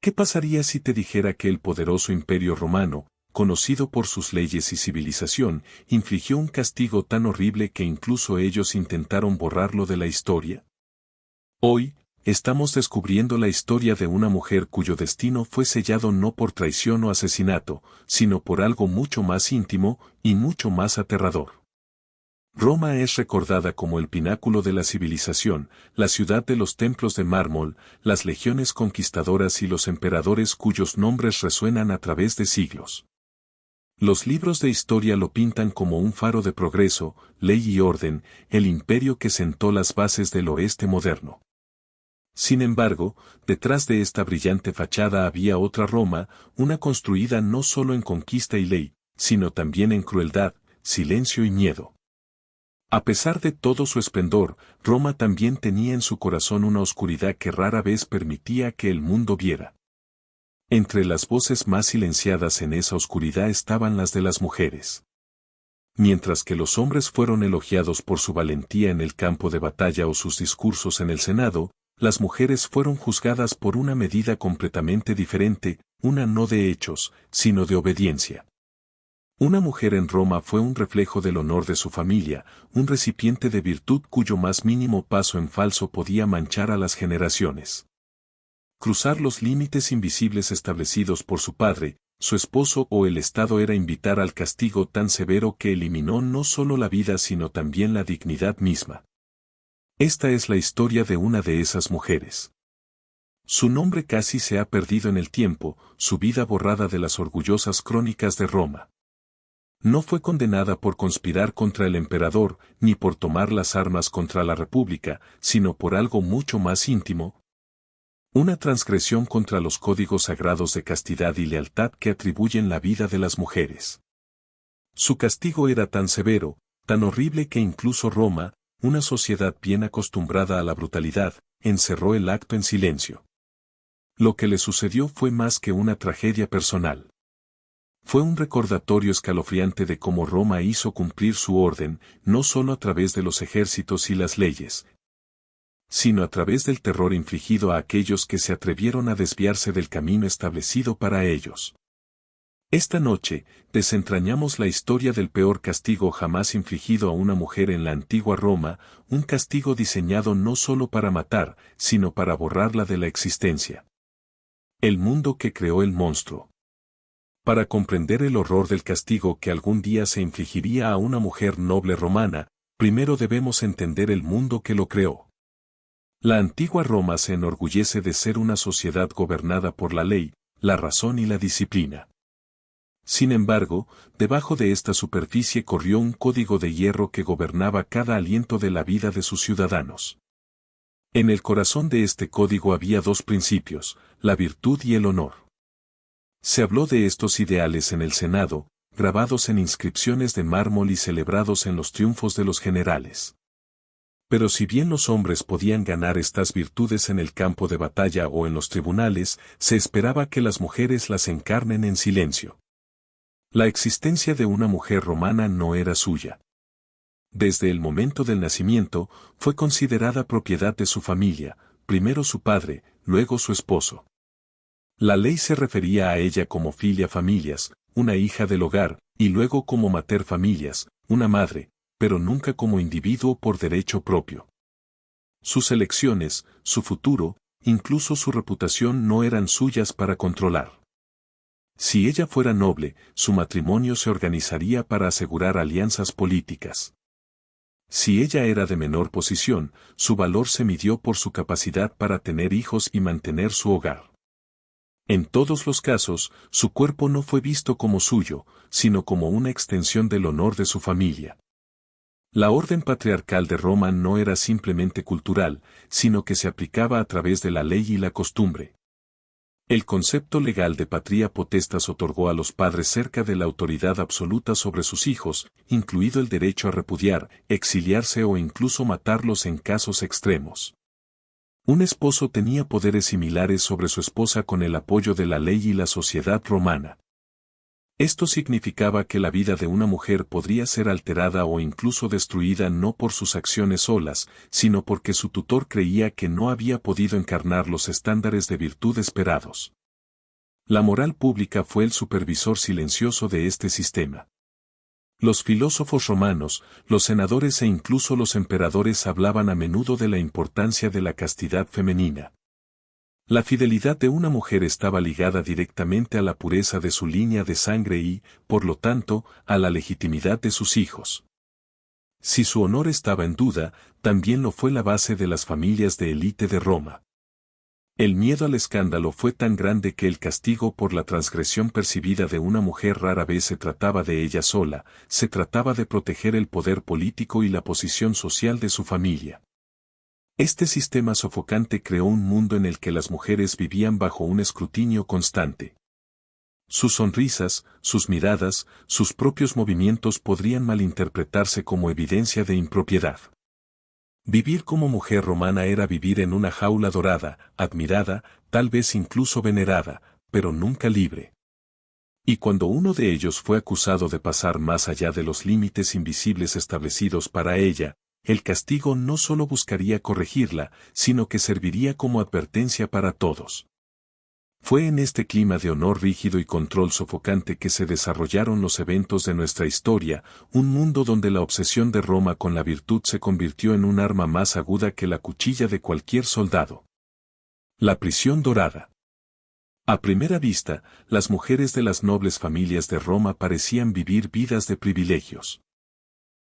¿Qué pasaría si te dijera que el poderoso Imperio Romano, conocido por sus leyes y civilización, infligió un castigo tan horrible que incluso ellos intentaron borrarlo de la historia? Hoy, estamos descubriendo la historia de una mujer cuyo destino fue sellado no por traición o asesinato, sino por algo mucho más íntimo y mucho más aterrador. Roma es recordada como el pináculo de la civilización, la ciudad de los templos de mármol, las legiones conquistadoras y los emperadores cuyos nombres resuenan a través de siglos. Los libros de historia lo pintan como un faro de progreso, ley y orden, el imperio que sentó las bases del oeste moderno. Sin embargo, detrás de esta brillante fachada había otra Roma, una construida no solo en conquista y ley, sino también en crueldad, silencio y miedo. A pesar de todo su esplendor, Roma también tenía en su corazón una oscuridad que rara vez permitía que el mundo viera. Entre las voces más silenciadas en esa oscuridad estaban las de las mujeres. Mientras que los hombres fueron elogiados por su valentía en el campo de batalla o sus discursos en el Senado, las mujeres fueron juzgadas por una medida completamente diferente, una no de hechos, sino de obediencia. Una mujer en Roma fue un reflejo del honor de su familia, un recipiente de virtud cuyo más mínimo paso en falso podía manchar a las generaciones. Cruzar los límites invisibles establecidos por su padre, su esposo o el Estado era invitar al castigo tan severo que eliminó no solo la vida sino también la dignidad misma. Esta es la historia de una de esas mujeres. Su nombre casi se ha perdido en el tiempo, su vida borrada de las orgullosas crónicas de Roma. No fue condenada por conspirar contra el emperador, ni por tomar las armas contra la república, sino por algo mucho más íntimo. Una transgresión contra los códigos sagrados de castidad y lealtad que atribuyen la vida de las mujeres. Su castigo era tan severo, tan horrible que incluso Roma, una sociedad bien acostumbrada a la brutalidad, encerró el acto en silencio. Lo que le sucedió fue más que una tragedia personal. Fue un recordatorio escalofriante de cómo Roma hizo cumplir su orden, no solo a través de los ejércitos y las leyes, sino a través del terror infligido a aquellos que se atrevieron a desviarse del camino establecido para ellos. Esta noche, desentrañamos la historia del peor castigo jamás infligido a una mujer en la antigua Roma, un castigo diseñado no solo para matar, sino para borrarla de la existencia. El mundo que creó el monstruo. Para comprender el horror del castigo que algún día se infligiría a una mujer noble romana, primero debemos entender el mundo que lo creó. La antigua Roma se enorgullece de ser una sociedad gobernada por la ley, la razón y la disciplina. Sin embargo, debajo de esta superficie corrió un código de hierro que gobernaba cada aliento de la vida de sus ciudadanos. En el corazón de este código había dos principios, la virtud y el honor. Se habló de estos ideales en el Senado, grabados en inscripciones de mármol y celebrados en los triunfos de los generales. Pero si bien los hombres podían ganar estas virtudes en el campo de batalla o en los tribunales, se esperaba que las mujeres las encarnen en silencio. La existencia de una mujer romana no era suya. Desde el momento del nacimiento, fue considerada propiedad de su familia, primero su padre, luego su esposo. La ley se refería a ella como filia familias, una hija del hogar, y luego como mater familias, una madre, pero nunca como individuo por derecho propio. Sus elecciones, su futuro, incluso su reputación no eran suyas para controlar. Si ella fuera noble, su matrimonio se organizaría para asegurar alianzas políticas. Si ella era de menor posición, su valor se midió por su capacidad para tener hijos y mantener su hogar. En todos los casos, su cuerpo no fue visto como suyo, sino como una extensión del honor de su familia. La orden patriarcal de Roma no era simplemente cultural, sino que se aplicaba a través de la ley y la costumbre. El concepto legal de patria potestas otorgó a los padres cerca de la autoridad absoluta sobre sus hijos, incluido el derecho a repudiar, exiliarse o incluso matarlos en casos extremos. Un esposo tenía poderes similares sobre su esposa con el apoyo de la ley y la sociedad romana. Esto significaba que la vida de una mujer podría ser alterada o incluso destruida no por sus acciones solas, sino porque su tutor creía que no había podido encarnar los estándares de virtud esperados. La moral pública fue el supervisor silencioso de este sistema. Los filósofos romanos, los senadores e incluso los emperadores hablaban a menudo de la importancia de la castidad femenina. La fidelidad de una mujer estaba ligada directamente a la pureza de su línea de sangre y, por lo tanto, a la legitimidad de sus hijos. Si su honor estaba en duda, también lo fue la base de las familias de élite de Roma. El miedo al escándalo fue tan grande que el castigo por la transgresión percibida de una mujer rara vez se trataba de ella sola, se trataba de proteger el poder político y la posición social de su familia. Este sistema sofocante creó un mundo en el que las mujeres vivían bajo un escrutinio constante. Sus sonrisas, sus miradas, sus propios movimientos podrían malinterpretarse como evidencia de impropiedad. Vivir como mujer romana era vivir en una jaula dorada, admirada, tal vez incluso venerada, pero nunca libre. Y cuando uno de ellos fue acusado de pasar más allá de los límites invisibles establecidos para ella, el castigo no solo buscaría corregirla, sino que serviría como advertencia para todos. Fue en este clima de honor rígido y control sofocante que se desarrollaron los eventos de nuestra historia, un mundo donde la obsesión de Roma con la virtud se convirtió en un arma más aguda que la cuchilla de cualquier soldado. La prisión dorada. A primera vista, las mujeres de las nobles familias de Roma parecían vivir vidas de privilegios.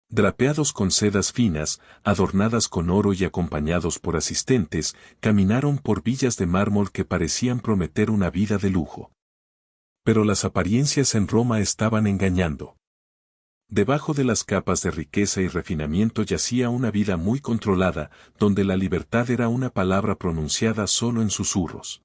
Drapeados con sedas finas, adornadas con oro y acompañados por asistentes, caminaron por villas de mármol que parecían prometer una vida de lujo. Pero las apariencias en Roma estaban engañando. Debajo de las capas de riqueza y refinamiento yacía una vida muy controlada, donde la libertad era una palabra pronunciada solo en susurros.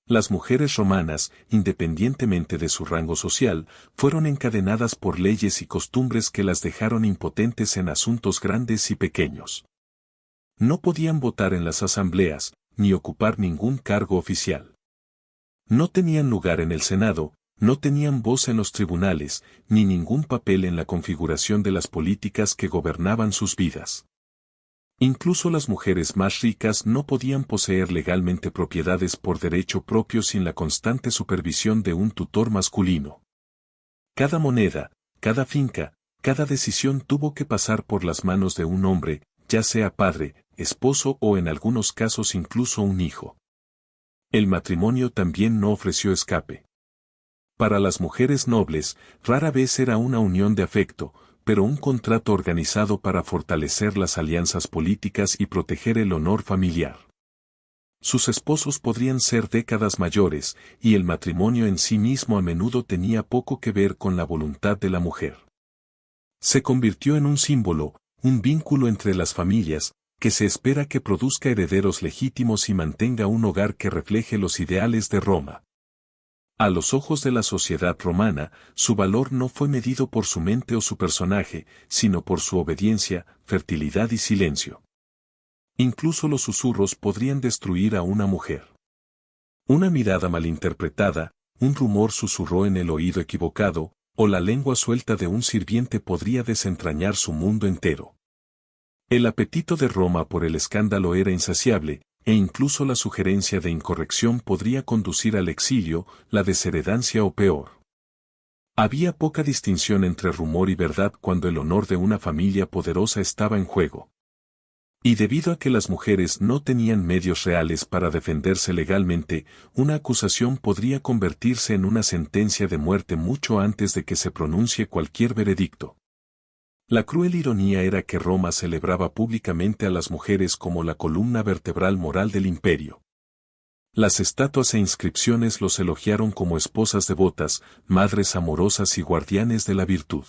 Las mujeres romanas, independientemente de su rango social, fueron encadenadas por leyes y costumbres que las dejaron impotentes en asuntos grandes y pequeños. No podían votar en las asambleas, ni ocupar ningún cargo oficial. No tenían lugar en el Senado, no tenían voz en los tribunales, ni ningún papel en la configuración de las políticas que gobernaban sus vidas. Incluso las mujeres más ricas no podían poseer legalmente propiedades por derecho propio sin la constante supervisión de un tutor masculino. Cada moneda, cada finca, cada decisión tuvo que pasar por las manos de un hombre, ya sea padre, esposo o en algunos casos incluso un hijo. El matrimonio también no ofreció escape. Para las mujeres nobles, rara vez era una unión de afecto, pero un contrato organizado para fortalecer las alianzas políticas y proteger el honor familiar. Sus esposos podrían ser décadas mayores, y el matrimonio en sí mismo a menudo tenía poco que ver con la voluntad de la mujer. Se convirtió en un símbolo, un vínculo entre las familias, que se espera que produzca herederos legítimos y mantenga un hogar que refleje los ideales de Roma. A los ojos de la sociedad romana, su valor no fue medido por su mente o su personaje, sino por su obediencia, fertilidad y silencio. Incluso los susurros podrían destruir a una mujer. Una mirada malinterpretada, un rumor susurró en el oído equivocado, o la lengua suelta de un sirviente podría desentrañar su mundo entero. El apetito de Roma por el escándalo era insaciable, e incluso la sugerencia de incorrección podría conducir al exilio, la desheredancia o peor. Había poca distinción entre rumor y verdad cuando el honor de una familia poderosa estaba en juego. Y debido a que las mujeres no tenían medios reales para defenderse legalmente, una acusación podría convertirse en una sentencia de muerte mucho antes de que se pronuncie cualquier veredicto. La cruel ironía era que Roma celebraba públicamente a las mujeres como la columna vertebral moral del imperio. Las estatuas e inscripciones los elogiaron como esposas devotas, madres amorosas y guardianes de la virtud.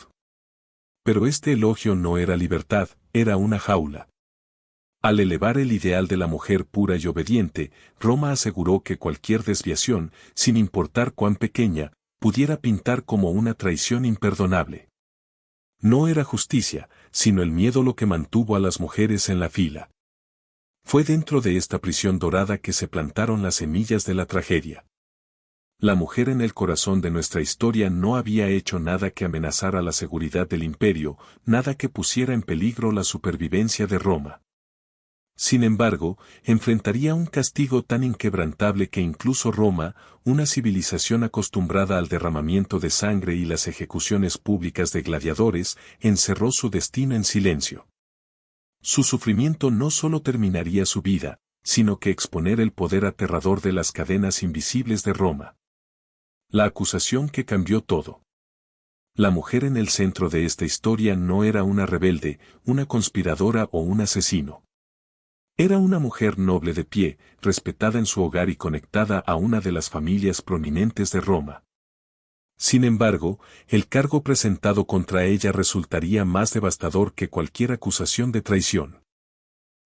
Pero este elogio no era libertad, era una jaula. Al elevar el ideal de la mujer pura y obediente, Roma aseguró que cualquier desviación, sin importar cuán pequeña, pudiera pintar como una traición imperdonable. No era justicia, sino el miedo lo que mantuvo a las mujeres en la fila. Fue dentro de esta prisión dorada que se plantaron las semillas de la tragedia. La mujer en el corazón de nuestra historia no había hecho nada que amenazara la seguridad del imperio, nada que pusiera en peligro la supervivencia de Roma. Sin embargo, enfrentaría un castigo tan inquebrantable que incluso Roma, una civilización acostumbrada al derramamiento de sangre y las ejecuciones públicas de gladiadores, encerró su destino en silencio. Su sufrimiento no solo terminaría su vida, sino que exponer el poder aterrador de las cadenas invisibles de Roma. La acusación que cambió todo. La mujer en el centro de esta historia no era una rebelde, una conspiradora o un asesino. Era una mujer noble de pie, respetada en su hogar y conectada a una de las familias prominentes de Roma. Sin embargo, el cargo presentado contra ella resultaría más devastador que cualquier acusación de traición.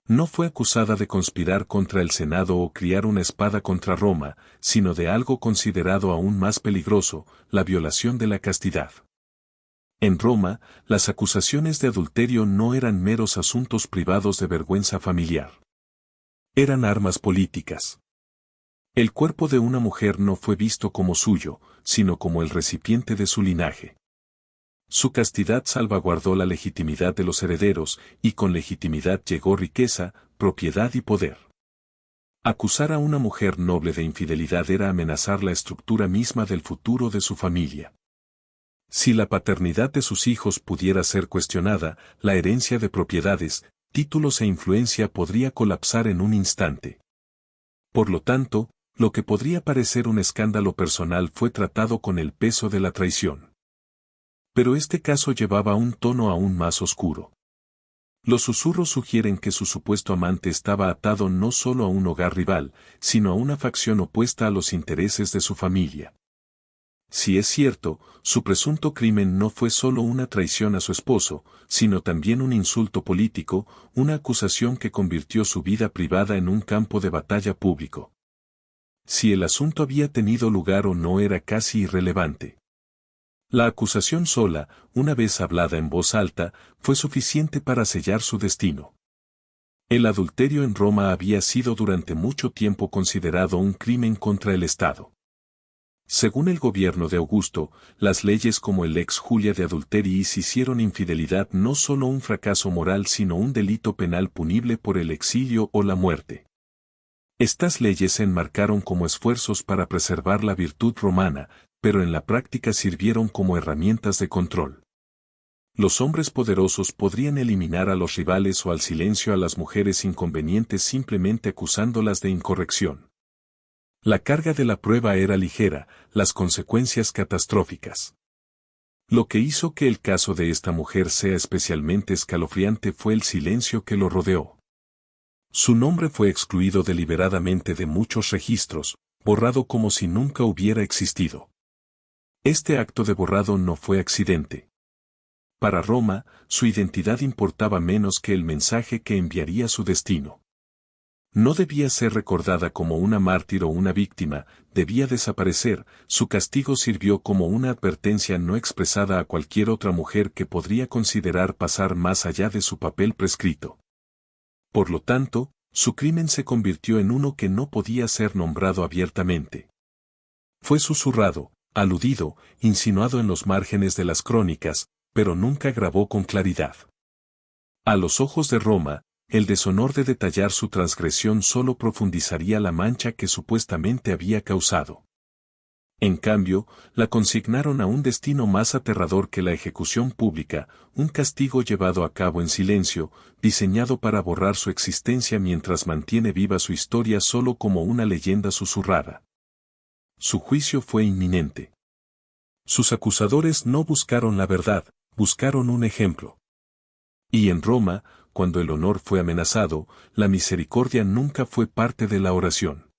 No fue acusada de conspirar contra el Senado o criar una espada contra Roma, sino de algo considerado aún más peligroso, la violación de la castidad. En Roma, las acusaciones de adulterio no eran meros asuntos privados de vergüenza familiar. Eran armas políticas. El cuerpo de una mujer no fue visto como suyo, sino como el recipiente de su linaje. Su castidad salvaguardó la legitimidad de los herederos, y con legitimidad llegó riqueza, propiedad y poder. Acusar a una mujer noble de infidelidad era amenazar la estructura misma del futuro de su familia. Si la paternidad de sus hijos pudiera ser cuestionada, la herencia de propiedades, títulos e influencia podría colapsar en un instante. Por lo tanto, lo que podría parecer un escándalo personal fue tratado con el peso de la traición. Pero este caso llevaba un tono aún más oscuro. Los susurros sugieren que su supuesto amante estaba atado no solo a un hogar rival, sino a una facción opuesta a los intereses de su familia. Si es cierto, su presunto crimen no fue solo una traición a su esposo, sino también un insulto político, una acusación que convirtió su vida privada en un campo de batalla público. Si el asunto había tenido lugar o no era casi irrelevante. La acusación sola, una vez hablada en voz alta, fue suficiente para sellar su destino. El adulterio en Roma había sido durante mucho tiempo considerado un crimen contra el Estado. Según el gobierno de Augusto, las leyes como el Lex Julia de Adulteriis hicieron infidelidad no solo un fracaso moral sino un delito penal punible por el exilio o la muerte. Estas leyes se enmarcaron como esfuerzos para preservar la virtud romana, pero en la práctica sirvieron como herramientas de control. Los hombres poderosos podrían eliminar a los rivales o al silencio a las mujeres inconvenientes simplemente acusándolas de incorrección. La carga de la prueba era ligera, las consecuencias catastróficas. Lo que hizo que el caso de esta mujer sea especialmente escalofriante fue el silencio que lo rodeó. Su nombre fue excluido deliberadamente de muchos registros, borrado como si nunca hubiera existido. Este acto de borrado no fue accidente. Para Roma, su identidad importaba menos que el mensaje que enviaría su destino. No debía ser recordada como una mártir o una víctima, debía desaparecer, su castigo sirvió como una advertencia no expresada a cualquier otra mujer que podría considerar pasar más allá de su papel prescrito. Por lo tanto, su crimen se convirtió en uno que no podía ser nombrado abiertamente. Fue susurrado, aludido, insinuado en los márgenes de las crónicas, pero nunca grabó con claridad. A los ojos de Roma, el deshonor de detallar su transgresión solo profundizaría la mancha que supuestamente había causado. En cambio, la consignaron a un destino más aterrador que la ejecución pública, un castigo llevado a cabo en silencio, diseñado para borrar su existencia mientras mantiene viva su historia solo como una leyenda susurrada. Su juicio fue inminente. Sus acusadores no buscaron la verdad, buscaron un ejemplo. Y en Roma, cuando el honor fue amenazado, la misericordia nunca fue parte de la oración.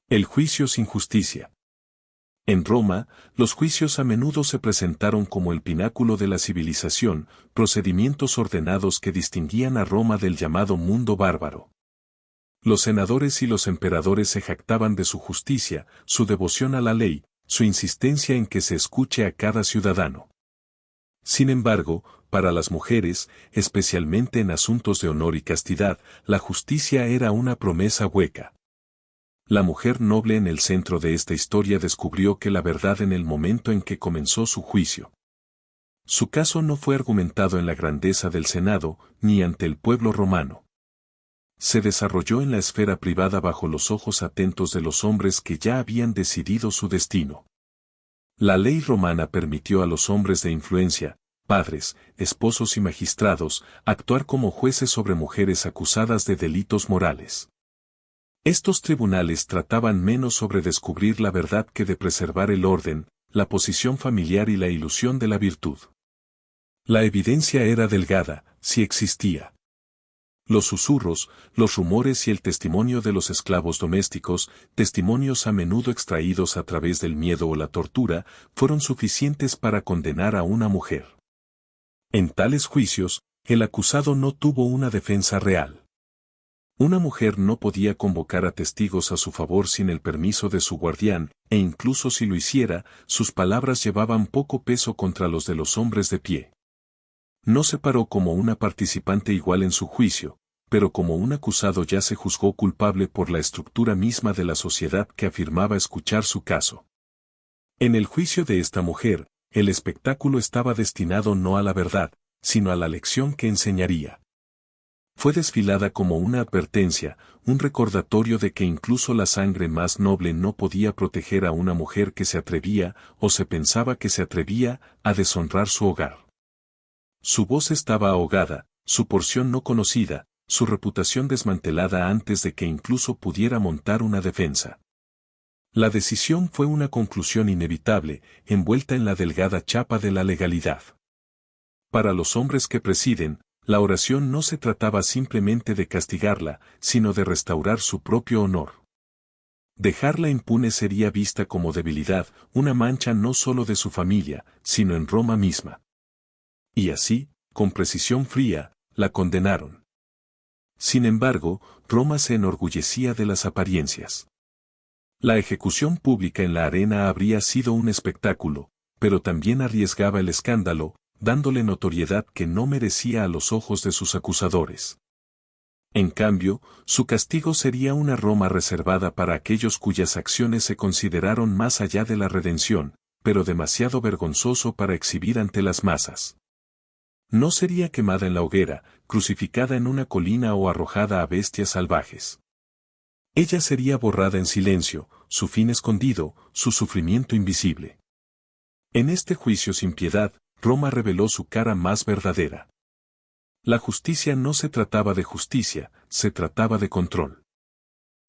El juicio sin justicia. En Roma, los juicios a menudo se presentaron como el pináculo de la civilización, procedimientos ordenados que distinguían a Roma del llamado mundo bárbaro. Los senadores y los emperadores se jactaban de su justicia, su devoción a la ley, su insistencia en que se escuche a cada ciudadano. Sin embargo, para las mujeres, especialmente en asuntos de honor y castidad, la justicia era una promesa hueca. La mujer noble en el centro de esta historia descubrió que la verdad en el momento en que comenzó su juicio. Su caso no fue argumentado en la grandeza del Senado, ni ante el pueblo romano. se desarrolló en la esfera privada bajo los ojos atentos de los hombres que ya habían decidido su destino. La ley romana permitió a los hombres de influencia, padres, esposos y magistrados, actuar como jueces sobre mujeres acusadas de delitos morales. Estos tribunales trataban menos sobre descubrir la verdad que de preservar el orden, la posición familiar y la ilusión de la virtud. La evidencia era delgada, si existía. Los susurros, los rumores y el testimonio de los esclavos domésticos, testimonios a menudo extraídos a través del miedo o la tortura, fueron suficientes para condenar a una mujer. En tales juicios, el acusado no tuvo una defensa real. Una mujer no podía convocar a testigos a su favor sin el permiso de su guardián, e incluso si lo hiciera, sus palabras llevaban poco peso contra los de los hombres de pie. No se paró como una participante igual en su juicio, pero como un acusado ya se juzgó culpable por la estructura misma de la sociedad que afirmaba escuchar su caso. En el juicio de esta mujer, el espectáculo estaba destinado no a la verdad, sino a la lección que enseñaría. Fue desfilada como una advertencia, un recordatorio de que incluso la sangre más noble no podía proteger a una mujer que se atrevía, o se pensaba que se atrevía, a deshonrar su hogar. Su voz estaba ahogada, su porción no conocida, su reputación desmantelada antes de que incluso pudiera montar una defensa. La decisión fue una conclusión inevitable, envuelta en la delgada chapa de la legalidad. Para los hombres que presiden, la oración no se trataba simplemente de castigarla, sino de restaurar su propio honor. Dejarla impune sería vista como debilidad, una mancha no solo de su familia, sino en Roma misma. Y así, con precisión fría, la condenaron. Sin embargo, Roma se enorgullecía de las apariencias. La ejecución pública en la arena habría sido un espectáculo, pero también arriesgaba el escándalo, dándole notoriedad que no merecía a los ojos de sus acusadores. En cambio, su castigo sería una Roma reservada para aquellos cuyas acciones se consideraron más allá de la redención, pero demasiado vergonzoso para exhibir ante las masas. No sería quemada en la hoguera, crucificada en una colina o arrojada a bestias salvajes. Ella sería borrada en silencio, su fin escondido, su sufrimiento invisible. En este juicio sin piedad, Roma reveló su cara más verdadera. La justicia no se trataba de justicia, se trataba de control.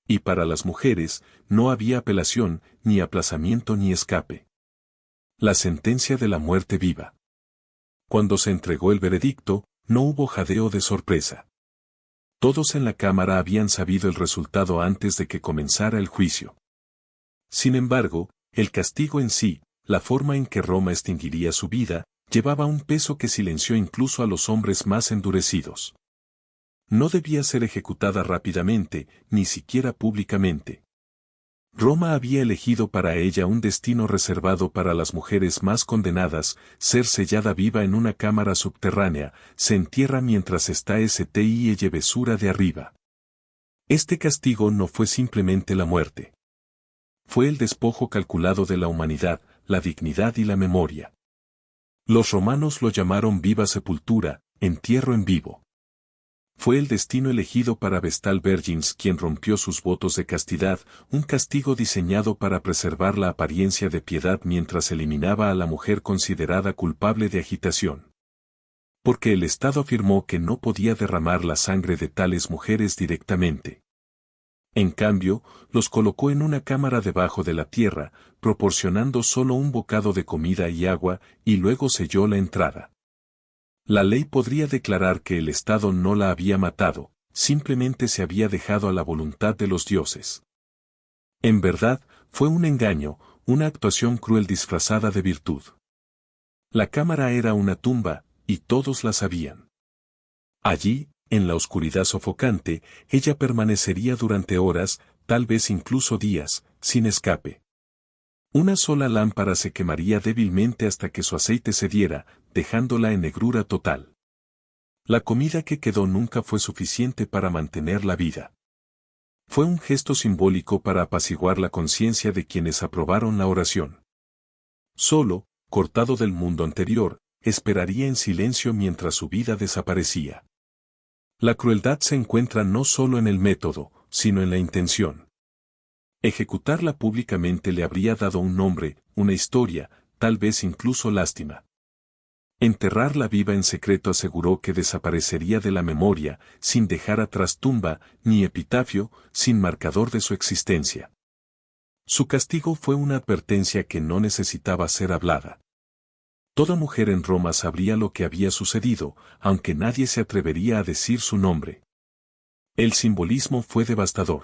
Y para las mujeres, no había apelación, ni aplazamiento ni escape. La sentencia de la muerte viva. Cuando se entregó el veredicto, no hubo jadeo de sorpresa. Todos en la cámara habían sabido el resultado antes de que comenzara el juicio. Sin embargo, el castigo en sí, la forma en que Roma extinguiría su vida, llevaba un peso que silenció incluso a los hombres más endurecidos. No debía ser ejecutada rápidamente, ni siquiera públicamente. Roma había elegido para ella un destino reservado para las mujeres más condenadas, ser sellada viva en una cámara subterránea, se entierra mientras está sti besura de arriba. Este castigo no fue simplemente la muerte. Fue el despojo calculado de la humanidad, la dignidad y la memoria. Los romanos lo llamaron viva sepultura, entierro en vivo. Fue el destino elegido para Vestal Vergins quien rompió sus votos de castidad, un castigo diseñado para preservar la apariencia de piedad mientras eliminaba a la mujer considerada culpable de agitación. Porque el Estado afirmó que no podía derramar la sangre de tales mujeres directamente. En cambio, los colocó en una cámara debajo de la tierra, proporcionando solo un bocado de comida y agua, y luego selló la entrada. La ley podría declarar que el Estado no la había matado, simplemente se había dejado a la voluntad de los dioses. En verdad, fue un engaño, una actuación cruel disfrazada de virtud. La cámara era una tumba, y todos la sabían. Allí, en la oscuridad sofocante, ella permanecería durante horas, tal vez incluso días, sin escape. Una sola lámpara se quemaría débilmente hasta que su aceite cediera, dejándola en negrura total. La comida que quedó nunca fue suficiente para mantener la vida. Fue un gesto simbólico para apaciguar la conciencia de quienes aprobaron la oración. Solo, cortado del mundo anterior, esperaría en silencio mientras su vida desaparecía. La crueldad se encuentra no solo en el método, sino en la intención. Ejecutarla públicamente le habría dado un nombre, una historia, tal vez incluso lástima. Enterrarla viva en secreto aseguró que desaparecería de la memoria, sin dejar atrás tumba, ni epitafio, sin marcador de su existencia. Su castigo fue una advertencia que no necesitaba ser hablada. Toda mujer en Roma sabría lo que había sucedido, aunque nadie se atrevería a decir su nombre. El simbolismo fue devastador.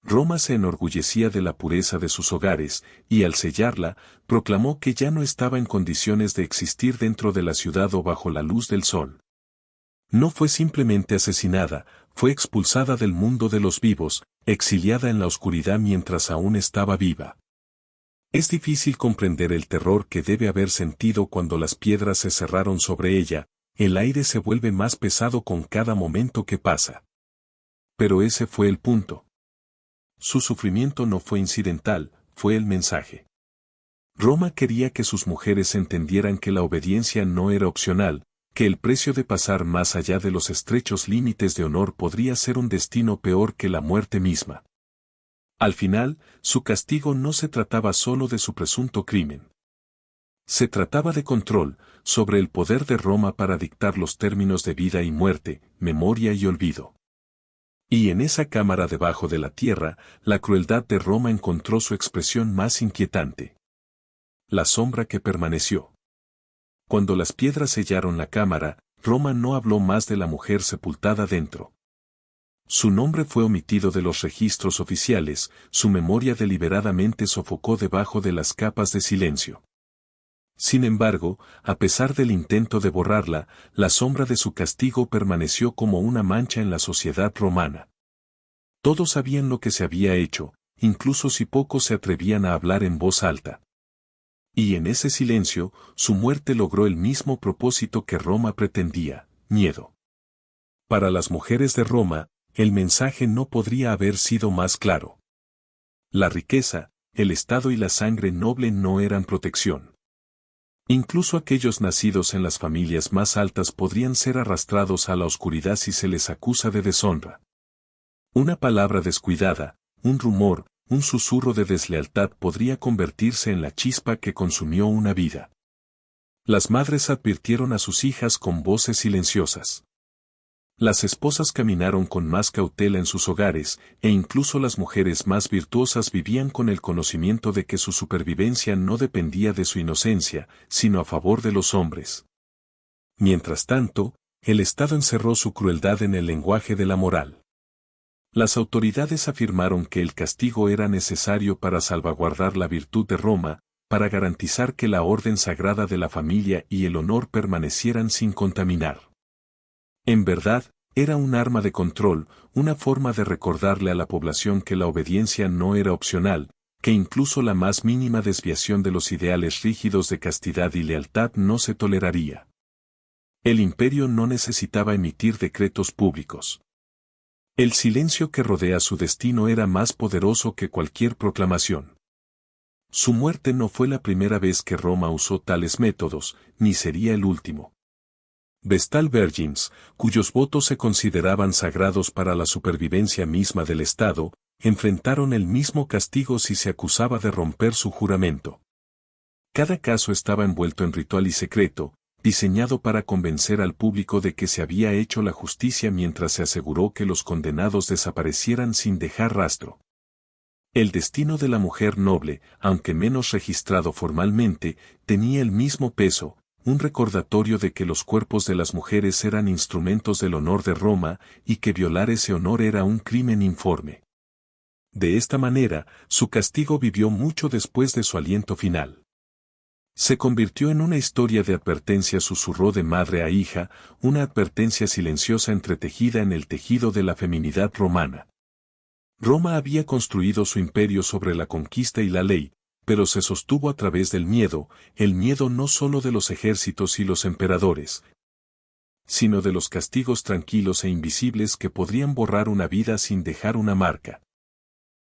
Roma se enorgullecía de la pureza de sus hogares, y al sellarla, proclamó que ya no estaba en condiciones de existir dentro de la ciudad o bajo la luz del sol. No fue simplemente asesinada, fue expulsada del mundo de los vivos, exiliada en la oscuridad mientras aún estaba viva. Es difícil comprender el terror que debe haber sentido cuando las piedras se cerraron sobre ella, el aire se vuelve más pesado con cada momento que pasa. Pero ese fue el punto. Su sufrimiento no fue incidental, fue el mensaje. Roma quería que sus mujeres entendieran que la obediencia no era opcional, que el precio de pasar más allá de los estrechos límites de honor podría ser un destino peor que la muerte misma. Al final, su castigo no se trataba solo de su presunto crimen. Se trataba de control, sobre el poder de Roma para dictar los términos de vida y muerte, memoria y olvido. Y en esa cámara debajo de la tierra, la crueldad de Roma encontró su expresión más inquietante. La sombra que permaneció. Cuando las piedras sellaron la cámara, Roma no habló más de la mujer sepultada dentro. Su nombre fue omitido de los registros oficiales, su memoria deliberadamente sofocó debajo de las capas de silencio. Sin embargo, a pesar del intento de borrarla, la sombra de su castigo permaneció como una mancha en la sociedad romana. Todos sabían lo que se había hecho, incluso si pocos se atrevían a hablar en voz alta. Y en ese silencio, su muerte logró el mismo propósito que Roma pretendía, miedo. Para las mujeres de Roma, el mensaje no podría haber sido más claro. La riqueza, el estado y la sangre noble no eran protección. Incluso aquellos nacidos en las familias más altas podrían ser arrastrados a la oscuridad si se les acusa de deshonra. Una palabra descuidada, un rumor, un susurro de deslealtad podría convertirse en la chispa que consumió una vida. Las madres advirtieron a sus hijas con voces silenciosas. Las esposas caminaron con más cautela en sus hogares, e incluso las mujeres más virtuosas vivían con el conocimiento de que su supervivencia no dependía de su inocencia, sino a favor de los hombres. Mientras tanto, el Estado encerró su crueldad en el lenguaje de la moral. Las autoridades afirmaron que el castigo era necesario para salvaguardar la virtud de Roma, para garantizar que la orden sagrada de la familia y el honor permanecieran sin contaminar. En verdad, era un arma de control, una forma de recordarle a la población que la obediencia no era opcional, que incluso la más mínima desviación de los ideales rígidos de castidad y lealtad no se toleraría. El imperio no necesitaba emitir decretos públicos. El silencio que rodea su destino era más poderoso que cualquier proclamación. Su muerte no fue la primera vez que Roma usó tales métodos, ni sería el último. Vestal Virgins, cuyos votos se consideraban sagrados para la supervivencia misma del Estado, enfrentaron el mismo castigo si se acusaba de romper su juramento. Cada caso estaba envuelto en ritual y secreto, diseñado para convencer al público de que se había hecho la justicia mientras se aseguró que los condenados desaparecieran sin dejar rastro. El destino de la mujer noble, aunque menos registrado formalmente, tenía el mismo peso, un recordatorio de que los cuerpos de las mujeres eran instrumentos del honor de Roma y que violar ese honor era un crimen informe. De esta manera, su castigo vivió mucho después de su aliento final. Se convirtió en una historia de advertencia, susurró de madre a hija, una advertencia silenciosa entretejida en el tejido de la feminidad romana. Roma había construido su imperio sobre la conquista y la ley, pero se sostuvo a través del miedo, el miedo no solo de los ejércitos y los emperadores, sino de los castigos tranquilos e invisibles que podrían borrar una vida sin dejar una marca.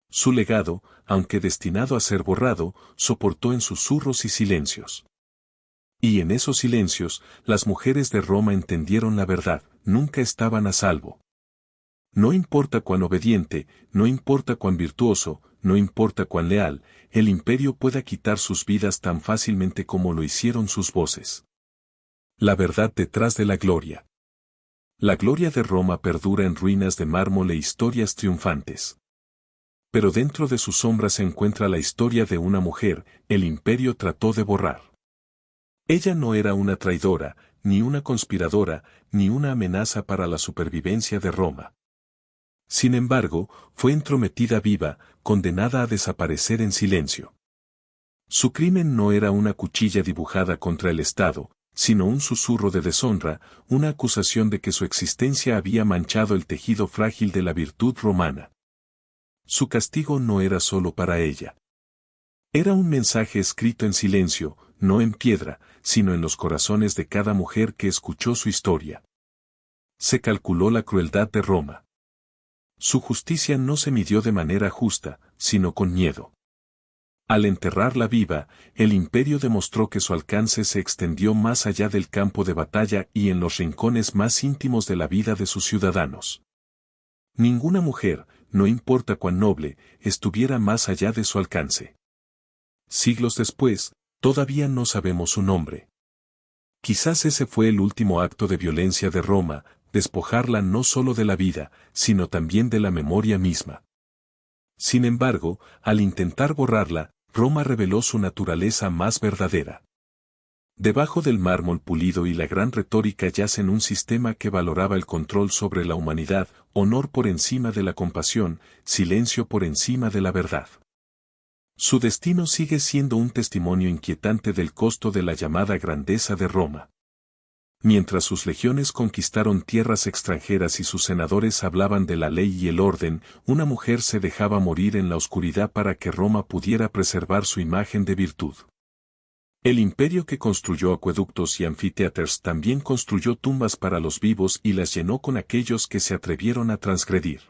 Su legado, aunque destinado a ser borrado, soportó en susurros y silencios. Y en esos silencios, las mujeres de Roma entendieron la verdad: nunca estaban a salvo. No importa cuán obediente, no importa cuán virtuoso, no importa cuán leal, el imperio pueda quitar sus vidas tan fácilmente como lo hicieron sus voces. La verdad detrás de la gloria. La gloria de Roma perdura en ruinas de mármol e historias triunfantes. Pero dentro de sus sombras se encuentra la historia de una mujer, el imperio trató de borrar. Ella no era una traidora, ni una conspiradora, ni una amenaza para la supervivencia de Roma. Sin embargo, fue entrometida viva, condenada a desaparecer en silencio. Su crimen no era una cuchilla dibujada contra el Estado, sino un susurro de deshonra, una acusación de que su existencia había manchado el tejido frágil de la virtud romana. Su castigo no era solo para ella. Era un mensaje escrito en silencio, no en piedra, sino en los corazones de cada mujer que escuchó su historia. Se calculó la crueldad de Roma. Su justicia no se midió de manera justa, sino con miedo. Al enterrarla viva, el imperio demostró que su alcance se extendió más allá del campo de batalla y en los rincones más íntimos de la vida de sus ciudadanos. Ninguna mujer, no importa cuán noble, estuviera más allá de su alcance. Siglos después, todavía no sabemos su nombre. Quizás ese fue el último acto de violencia de Roma, despojarla no solo de la vida, sino también de la memoria misma. Sin embargo, al intentar borrarla, Roma reveló su naturaleza más verdadera. Debajo del mármol pulido y la gran retórica yacen un sistema que valoraba el control sobre la humanidad, honor por encima de la compasión, silencio por encima de la verdad. Su destino sigue siendo un testimonio inquietante del costo de la llamada grandeza de Roma. Mientras sus legiones conquistaron tierras extranjeras y sus senadores hablaban de la ley y el orden, una mujer se dejaba morir en la oscuridad para que Roma pudiera preservar su imagen de virtud. El imperio que construyó acueductos y anfiteatros también construyó tumbas para los vivos y las llenó con aquellos que se atrevieron a transgredir.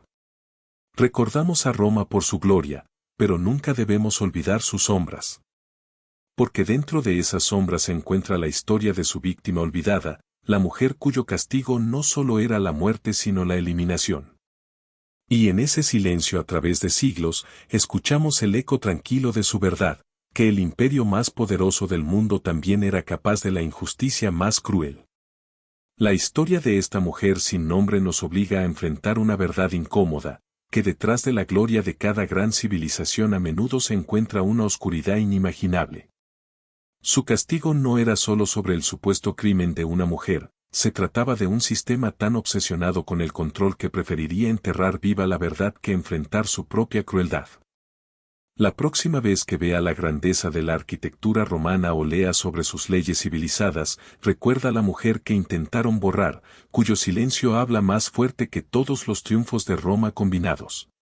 Recordamos a Roma por su gloria, pero nunca debemos olvidar sus sombras. Porque dentro de esas sombras se encuentra la historia de su víctima olvidada, la mujer cuyo castigo no solo era la muerte sino la eliminación. Y en ese silencio a través de siglos, escuchamos el eco tranquilo de su verdad, que el imperio más poderoso del mundo también era capaz de la injusticia más cruel. La historia de esta mujer sin nombre nos obliga a enfrentar una verdad incómoda, que detrás de la gloria de cada gran civilización a menudo se encuentra una oscuridad inimaginable. Su castigo no era solo sobre el supuesto crimen de una mujer, se trataba de un sistema tan obsesionado con el control que preferiría enterrar viva la verdad que enfrentar su propia crueldad. La próxima vez que vea la grandeza de la arquitectura romana o lea sobre sus leyes civilizadas, recuerda a la mujer que intentaron borrar, cuyo silencio habla más fuerte que todos los triunfos de Roma combinados.